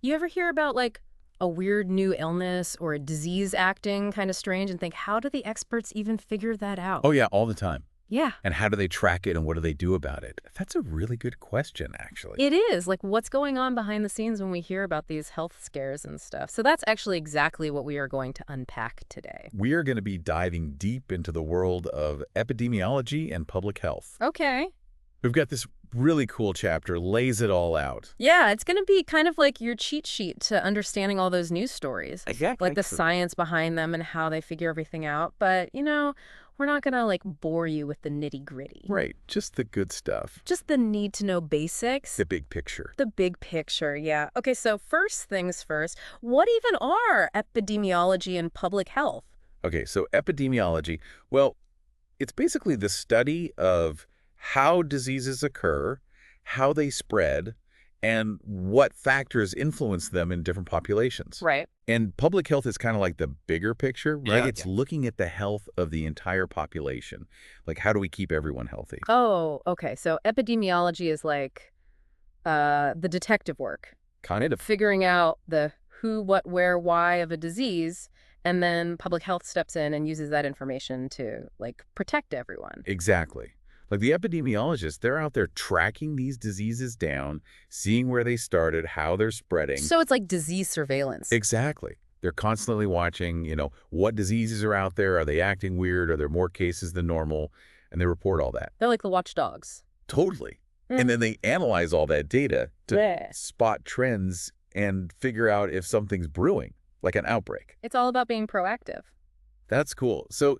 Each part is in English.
You ever hear about, like, a weird new illness or a disease acting kind of strange and think, how do the experts even figure that out? Oh, yeah, all the time. Yeah, And how do they track it and what do they do about it? That's a really good question, actually. it is. Like, what's going on behind the scenes when we hear about these health scares and stuff? So that's actually exactly what we are going to unpack today. We are going to be diving deep into the world of epidemiology and public health. Okay. We've got this really cool chapter, lays it all out. Yeah, it's going to be kind of like your cheat sheet to understanding all those news stories. Exactly. Like the science behind them and how they figure everything out. But, we're not going to, like, bore you with the nitty-gritty. Right, just the good stuff. Just the need-to-know basics. The big picture. The big picture, yeah. Okay, so first things first, what even are epidemiology and public health? Okay, so epidemiology, well, it's basically the study of how diseases occur, how they spread, and what factors influence them in different populations. Right. And public health is kind of like the bigger picture, right? Yeah. It's looking at the health of the entire population. Like, how do we keep everyone healthy? Oh, okay. So epidemiology is like the detective work, Kind of. figuring out the who, what, where, why of a disease, and then public health steps in and uses that information to, like, protect everyone. Exactly. Like the epidemiologists, they're out there tracking these diseases down, seeing where they started, how they're spreading. So it's like disease surveillance. Exactly. They're constantly watching, what diseases are out there. Are they acting weird? Are there more cases than normal? And they report all that. They're like the watchdogs. Totally. Mm. And then they analyze all that data to Yeah. spot trends and figure out if something's brewing, like an outbreak. It's all about being proactive. That's cool. So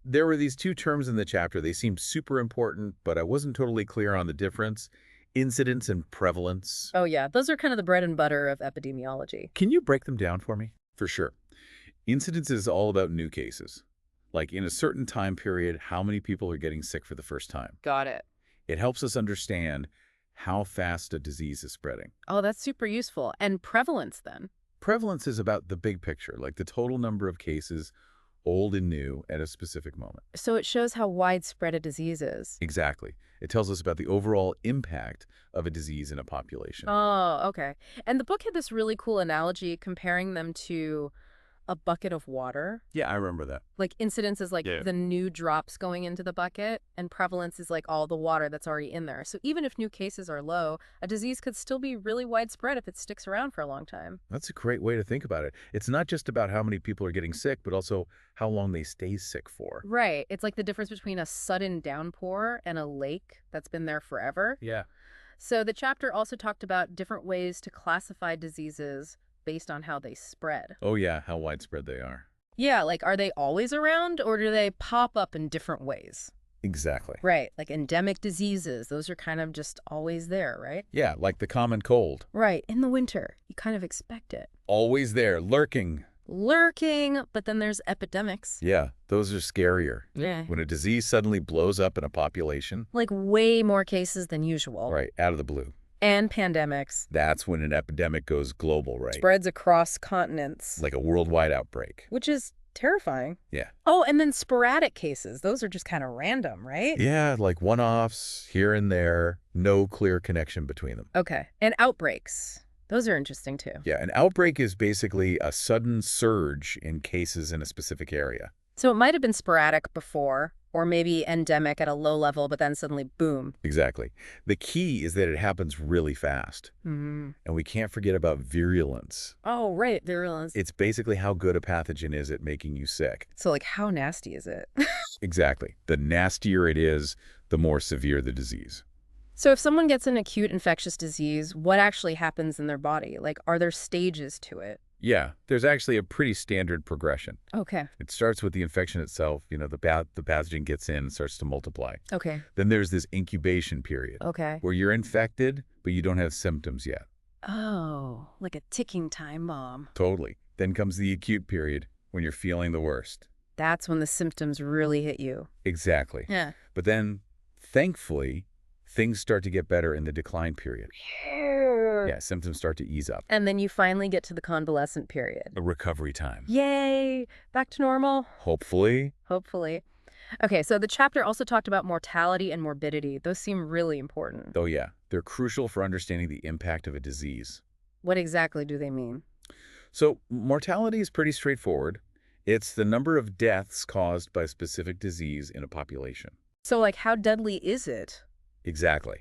there were these two terms in the chapter. They seemed super important, but I wasn't totally clear on the difference. Incidence and prevalence. Oh, yeah. Those are kind of the bread and butter of epidemiology. Can you break them down for me? For sure. Incidence is all about new cases. Like in a certain time period, how many people are getting sick for the first time. Got it. It helps us understand how fast a disease is spreading. Oh, that's super useful. And prevalence, then? Prevalence is about the big picture, like the total number of cases, old and new, at a specific moment. So it shows how widespread a disease is. Exactly. It tells us about the overall impact of a disease in a population. Oh, okay. And the book had this really cool analogy comparing them to a bucket of water. Yeah, I remember that. Like incidence is like Yeah. the new drops going into the bucket, and prevalence is like all the water that's already in there. So even if new cases are low, a disease could still be really widespread if it sticks around for a long time. That's a great way to think about it. It's not just about how many people are getting sick, but also how long they stay sick for. Right. It's like the difference between a sudden downpour and a lake that's been there forever. Yeah. So the chapter also talked about different ways to classify diseases based on how they spread. Oh, yeah, how widespread they are. Yeah, like, are they always around or do they pop up in different ways? Exactly. Right, like endemic diseases, those are kind of just always there, right? Yeah, like the common cold. Right, in the winter, you kind of expect it. Always there, lurking. Lurking, but then there's epidemics. Yeah, those are scarier. Yeah. When a disease suddenly blows up in a population, Like way more cases than usual. right, out of the blue. And pandemics. That's when an epidemic goes global, right? Spreads across continents. Like a worldwide outbreak. Which is terrifying. Yeah. Oh, and then sporadic cases. Those are just kind of random, right? Yeah, like one-offs here and there, no clear connection between them. Okay. And outbreaks. Those are interesting too. Yeah, an outbreak is basically a sudden surge in cases in a specific area. So it might have been sporadic before, or maybe endemic at a low level, but then suddenly, boom. Exactly. The key is that it happens really fast. Mm. And we can't forget about virulence. Oh, right. Virulence. It's basically how good a pathogen is at making you sick. So, like, how nasty is it? Exactly. The nastier it is, the more severe the disease. So if someone gets an acute infectious disease, what actually happens in their body? Like, are there stages to it? Yeah, there's actually a pretty standard progression. Okay. It starts with the infection itself. The pathogen gets in and starts to multiply. Okay. Then there's this incubation period Okay. where you're infected, but you don't have symptoms yet. Oh, like a ticking time bomb. Totally. Then comes the acute period when you're feeling the worst. That's when the symptoms really hit you. Exactly. Yeah. But then, thankfully, things start to get better in the decline period. Yeah, symptoms start to ease up. And then you finally get to the convalescent period. A recovery time. Yay! Back to normal? Hopefully. Hopefully. Okay, so the chapter also talked about mortality and morbidity. Those seem really important. Oh yeah, they're crucial for understanding the impact of a disease. What exactly do they mean? So mortality is pretty straightforward. It's the number of deaths caused by a specific disease in a population. So, like, how deadly is it? Exactly.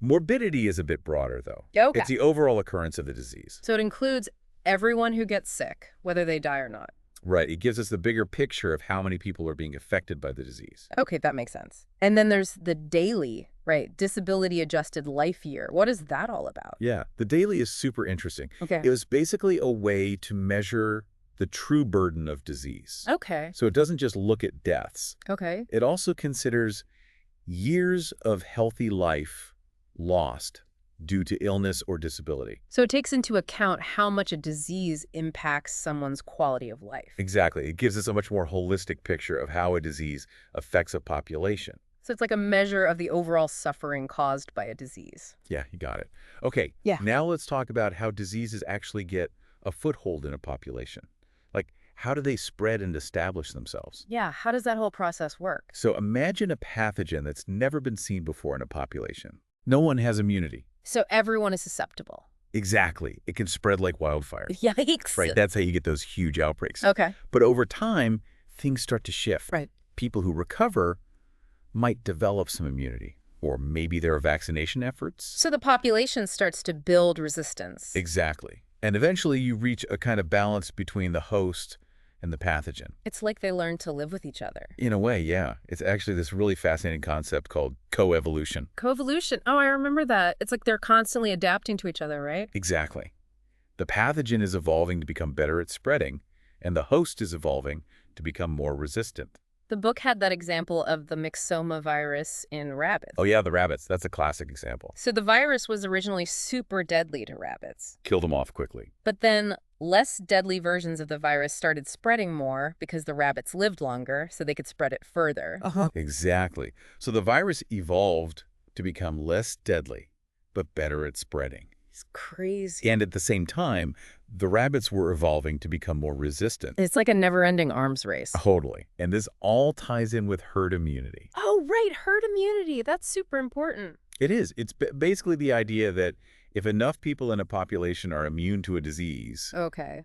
Morbidity is a bit broader, though. Okay. It's the overall occurrence of the disease. So it includes everyone who gets sick, whether they die or not. Right. It gives us the bigger picture of how many people are being affected by the disease. Okay, that makes sense. And then there's the daily, right? Disability adjusted life year. What is that all about? Yeah. The daily is super interesting. Okay. It was basically a way to measure the true burden of disease. Okay. So it doesn't just look at deaths. Okay. It also considers years of healthy life lost due to illness or disability. So it takes into account how much a disease impacts someone's quality of life. Exactly. It gives us a much more holistic picture of how a disease affects a population. So it's like a measure of the overall suffering caused by a disease. Yeah, you got it. Okay, Yeah. now let's talk about how diseases actually get a foothold in a population. Like, how do they spread and establish themselves? Yeah, how does that whole process work? So imagine a pathogen that's never been seen before in a population. No one has immunity. So everyone is susceptible. Exactly. It can spread like wildfire. Yikes. Right, that's how you get those huge outbreaks. Okay. But over time, things start to shift. Right. People who recover might develop some immunity, or maybe there are vaccination efforts. So the population starts to build resistance. Exactly. And eventually you reach a kind of balance between the host and the pathogen. It's like they learn to live with each other. In a way, yeah. It's actually this really fascinating concept called coevolution. Coevolution. Oh, I remember that. It's like they're constantly adapting to each other, right? Exactly. The pathogen is evolving to become better at spreading, and the host is evolving to become more resistant. The book had that example of the myxoma virus in rabbits. Oh yeah, the rabbits. That's a classic example. So the virus was originally super deadly to rabbits. Kill them off quickly. But then less deadly versions of the virus started spreading more because the rabbits lived longer, so they could spread it further. Exactly. So the virus evolved to become less deadly, but better at spreading. It's crazy. And at the same time, the rabbits were evolving to become more resistant. It's like a never-ending arms race. Totally. And this all ties in with herd immunity. Oh, right, herd immunity. That's super important. It is. It's basically the idea that if enough people in a population are immune to a disease, Okay.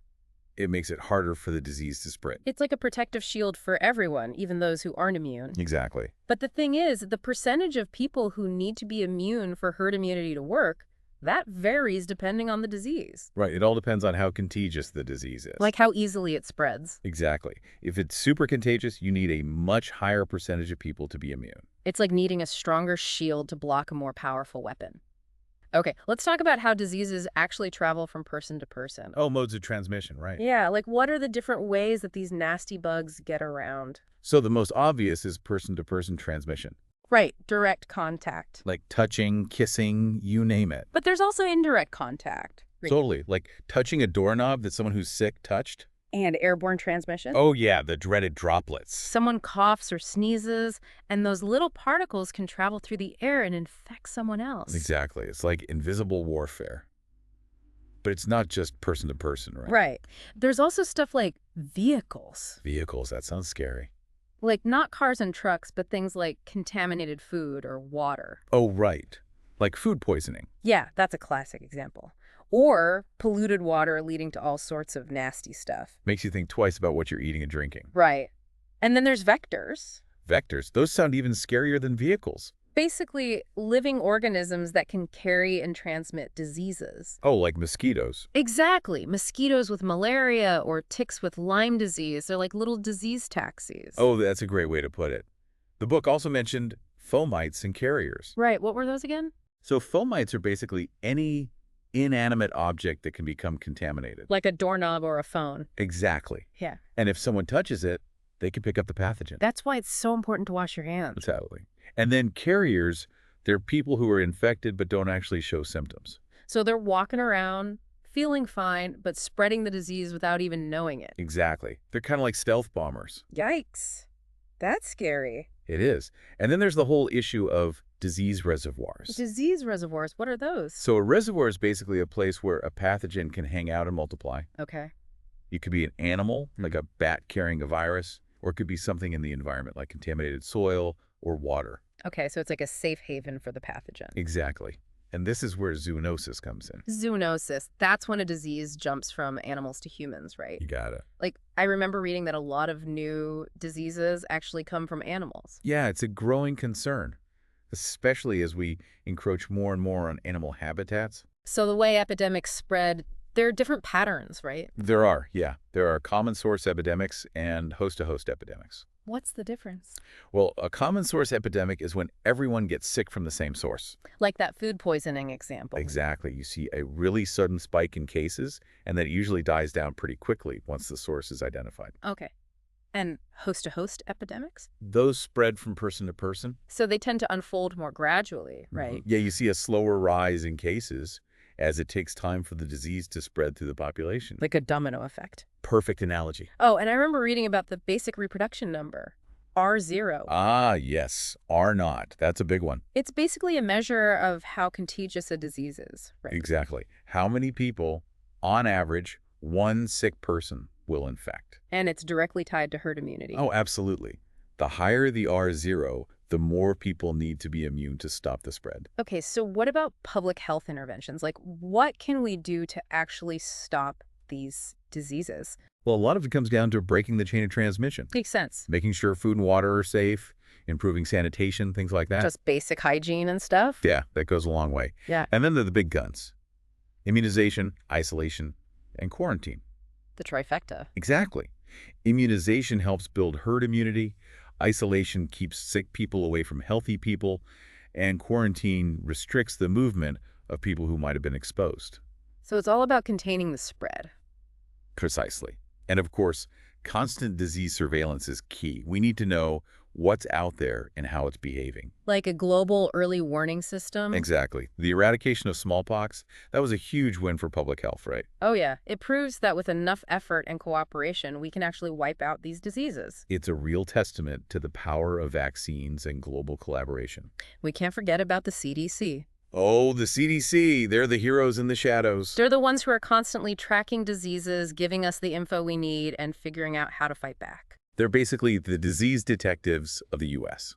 it makes it harder for the disease to spread. It's like a protective shield for everyone, even those who aren't immune. Exactly. But the thing is, the percentage of people who need to be immune for herd immunity to work, that varies depending on the disease. Right. It all depends on how contagious the disease is. Like how easily it spreads. Exactly. If it's super contagious, you need a much higher percentage of people to be immune. It's like needing a stronger shield to block a more powerful weapon. Okay, let's talk about how diseases actually travel from person to person. Oh, modes of transmission, right. Yeah, like what are the different ways that these nasty bugs get around? So the most obvious is person-to-person transmission, Right, direct contact. like touching, kissing, you name it. But there's also indirect contact. Totally. Like touching a doorknob that someone who's sick touched. And airborne transmission. Oh, yeah, the dreaded droplets. Someone coughs or sneezes, and those little particles can travel through the air and infect someone else. Exactly. It's like invisible warfare. But it's not just person-to-person, right? Right. There's also stuff like vehicles. Vehicles, that sounds scary. Like not cars and trucks, but things like contaminated food or water. Oh, right. Like food poisoning. Yeah, that's a classic example. Or polluted water leading to all sorts of nasty stuff. Makes you think twice about what you're eating and drinking. Right. And then there's vectors. Vectors, those sound even scarier than vehicles. Basically, living organisms that can carry and transmit diseases. Oh, like mosquitoes. Exactly. Mosquitoes with malaria or ticks with Lyme disease. They're like little disease taxis. Oh, that's a great way to put it. The book also mentioned fomites and carriers. Right. What were those again? So fomites are basically any inanimate object that can become contaminated. Like a doorknob or a phone. Exactly. Yeah. And if someone touches it, they can pick up the pathogen. That's why it's so important to wash your hands. Totally. And then carriers, they're people who are infected but don't actually show symptoms. So they're walking around, feeling fine, but spreading the disease without even knowing it. Exactly. They're kind of like stealth bombers. Yikes. That's scary. It is. And then there's the whole issue of disease reservoirs. Disease reservoirs, what are those? So a reservoir is basically a place where a pathogen can hang out and multiply. Okay. It could be an animal, like a bat carrying a virus, or it could be something in the environment, like contaminated soil or water. Okay, so it's like a safe haven for the pathogen. Exactly. And this is where zoonosis comes in. Zoonosis, that's when a disease jumps from animals to humans, right? You got it. Like, I remember reading that a lot of new diseases actually come from animals. Yeah, it's a growing concern, especially as we encroach more and more on animal habitats. So the way epidemics spread, there are different patterns, right? There are, yeah. There are common source epidemics and host-to-host epidemics. What's the difference? Well, a common source epidemic is when everyone gets sick from the same source. Like that food poisoning example. Exactly. You see a really sudden spike in cases, and then it usually dies down pretty quickly once the source is identified. Okay. And host-to-host epidemics? Those spread from person to person. So they tend to unfold more gradually, right? Yeah, you see a slower rise in cases as it takes time for the disease to spread through the population. Like a domino effect. Perfect analogy. Oh, and I remember reading about the basic reproduction number, R0. Ah, yes. R0. That's a big one. It's basically a measure of how contagious a disease is, right? Exactly. How many people, on average, one sick person will infect? And it's directly tied to herd immunity. Oh, absolutely. The higher the R0, the more people need to be immune to stop the spread. Okay, so what about public health interventions? Like, what can we do to actually stop these diseases? Well, a lot of it comes down to breaking the chain of transmission, Makes sense. making sure food and water are safe, improving sanitation, things like that. Just basic hygiene and stuff? Yeah, that goes a long way. Yeah. And then there are the big guns: immunization, isolation, and quarantine. The trifecta. Exactly. Immunization helps build herd immunity. Isolation keeps sick people away from healthy people. And quarantine restricts the movement of people who might have been exposed. So it's all about containing the spread. Precisely. And of course, constant disease surveillance is key. We need to know what's out there and how it's behaving. Like a global early warning system? Exactly. The eradication of smallpox, that was a huge win for public health, right? Oh yeah, it proves that with enough effort and cooperation, we can actually wipe out these diseases. It's a real testament to the power of vaccines and global collaboration. We can't forget about the CDC. Oh, the CDC, they're the heroes in the shadows. They're the ones who are constantly tracking diseases, giving us the info we need, and figuring out how to fight back. They're basically the disease detectives of the U.S.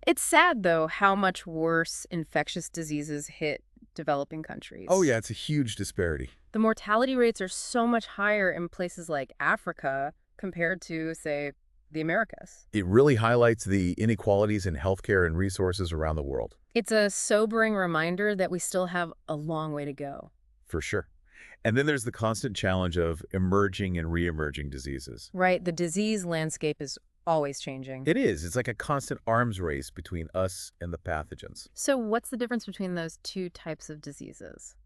It's sad, though, how much worse infectious diseases hit developing countries. Oh yeah, it's a huge disparity. The mortality rates are so much higher in places like Africa compared to, say, the Americas. It really highlights the inequalities in healthcare and resources around the world. It's a sobering reminder that we still have a long way to go. For sure. And then there's the constant challenge of emerging and re-emerging diseases. Right, the disease landscape is always changing. It is. It's like a constant arms race between us and the pathogens. So what's the difference between those two types of diseases?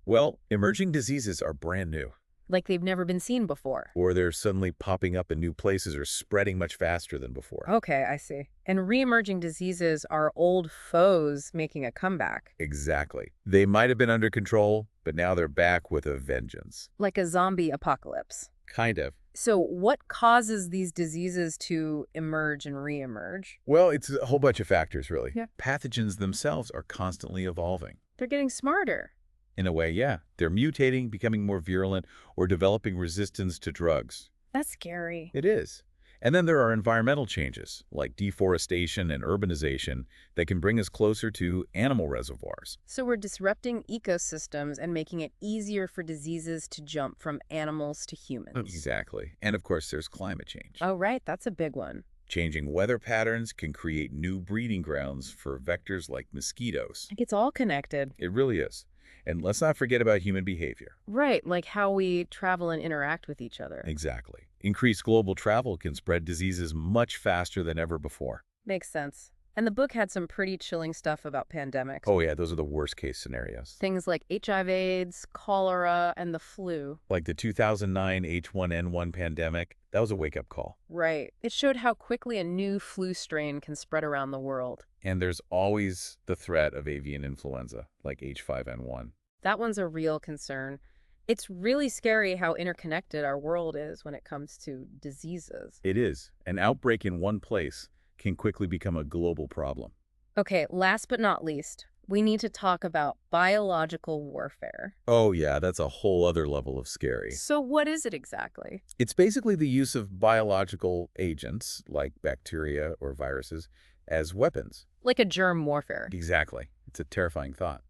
Well, emerging diseases are brand new, Like they've never been seen before. or they're suddenly popping up in new places or spreading much faster than before. Okay, I see. And re-emerging diseases are old foes making a comeback. Exactly. They might have been under control, but now they're back with a vengeance. Like a zombie apocalypse. Kind of. So what causes these diseases to emerge and re-emerge? Well, it's a whole bunch of factors, really. Yeah. Pathogens themselves are constantly evolving. They're getting smarter. In a way, yeah. They're mutating, becoming more virulent, or developing resistance to drugs. That's scary. It is. And then there are environmental changes, like deforestation and urbanization, that can bring us closer to animal reservoirs. So we're disrupting ecosystems and making it easier for diseases to jump from animals to humans. Exactly. And of course, there's climate change. Oh, right. That's a big one. Changing weather patterns can create new breeding grounds for vectors like mosquitoes. Like it's all connected. It really is. And let's not forget about human behavior. Right, like how we travel and interact with each other. Exactly. Increased global travel can spread diseases much faster than ever before. Makes sense. And the book had some pretty chilling stuff about pandemics. Oh yeah, those are the worst case scenarios. Things like HIV/AIDS, cholera, and the flu. Like the 2009 H1N1 pandemic, that was a wake-up call. Right. It showed how quickly a new flu strain can spread around the world. And there's always the threat of avian influenza, like H5N1. That one's a real concern. It's really scary how interconnected our world is when it comes to diseases. It is. An outbreak in one place can quickly become a global problem. Okay, last but not least, we need to talk about biological warfare. Oh yeah, that's a whole other level of scary. So what is it exactly? It's basically the use of biological agents, like bacteria or viruses, as weapons. Like a germ warfare. Exactly. It's a terrifying thought.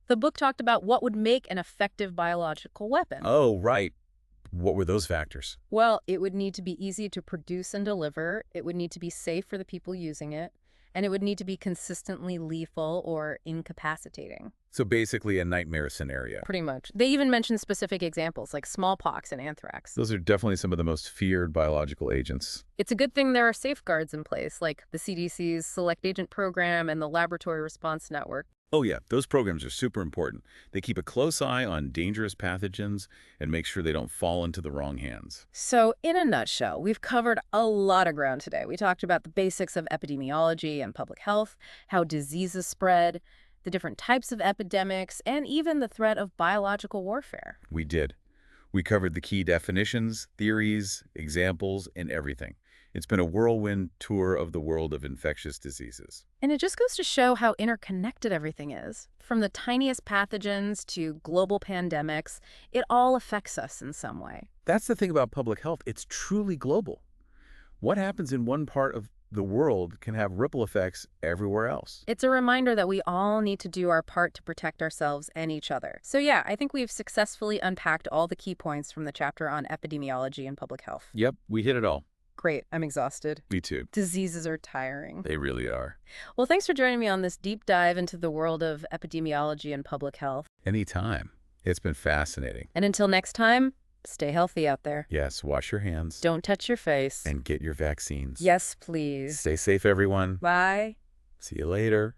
The book talked about what would make an effective biological weapon. Oh, right. What were those factors? Well, it would need to be easy to produce and deliver, it would need to be safe for the people using it, and it would need to be consistently lethal or incapacitating. So basically a nightmare scenario. Pretty much. They even mentioned specific examples like smallpox and anthrax. Those are definitely some of the most feared biological agents. It's a good thing there are safeguards in place, like the CDC's Select Agent Program and the Laboratory Response Network. Oh yeah, those programs are super important. They keep a close eye on dangerous pathogens and make sure they don't fall into the wrong hands. So, in a nutshell, we've covered a lot of ground today. We talked about the basics of epidemiology and public health, how diseases spread, the different types of epidemics, and even the threat of biological warfare. We did. We covered the key definitions, theories, examples, and everything. It's been a whirlwind tour of the world of infectious diseases. And it just goes to show how interconnected everything is. From the tiniest pathogens to global pandemics, it all affects us in some way. That's the thing about public health. It's truly global. What happens in one part of the world can have ripple effects everywhere else. It's a reminder that we all need to do our part to protect ourselves and each other. So yeah, I think we've successfully unpacked all the key points from the chapter on epidemiology and public health. Yep, we hit it all. Great, I'm exhausted. Me too. Diseases are tiring. They really are. Well, thanks for joining me on this deep dive into the world of epidemiology and public health. Anytime. It's been fascinating. And until next time, stay healthy out there. Yes, wash your hands. Don't touch your face. And get your vaccines. Yes, please. Stay safe, everyone. Bye. See you later.